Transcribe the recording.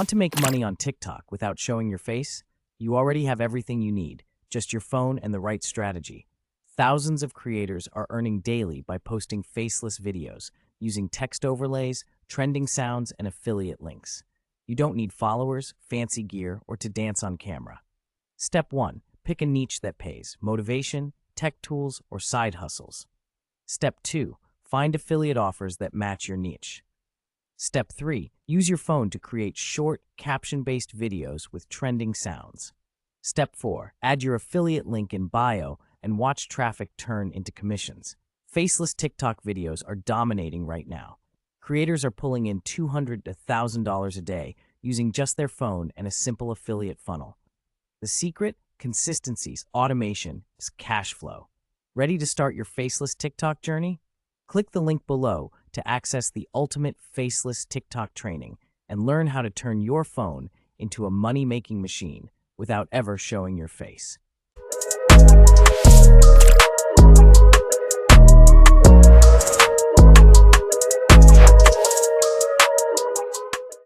Want to make money on TikTok without showing your face? You already have everything you need, just your phone and the right strategy. Thousands of creators are earning daily by posting faceless videos, using text overlays, trending sounds, and affiliate links. You don't need followers, fancy gear, or to dance on camera. Step 1. Pick a niche that pays: motivation, tech tools, or side hustles. Step 2. Find affiliate offers that match your niche. Step 3. Use your phone to create short, caption-based videos with trending sounds. Step 4. Add your affiliate link in bio and watch traffic turn into commissions. Faceless TikTok videos are dominating right now. Creators are pulling in $200 to $1,000 a day using just their phone and a simple affiliate funnel. The secret? Consistency's automation is cash flow. Ready to start your faceless TikTok journey? Click the link below to access the ultimate faceless TikTok training and learn how to turn your phone into a money-making machine without ever showing your face.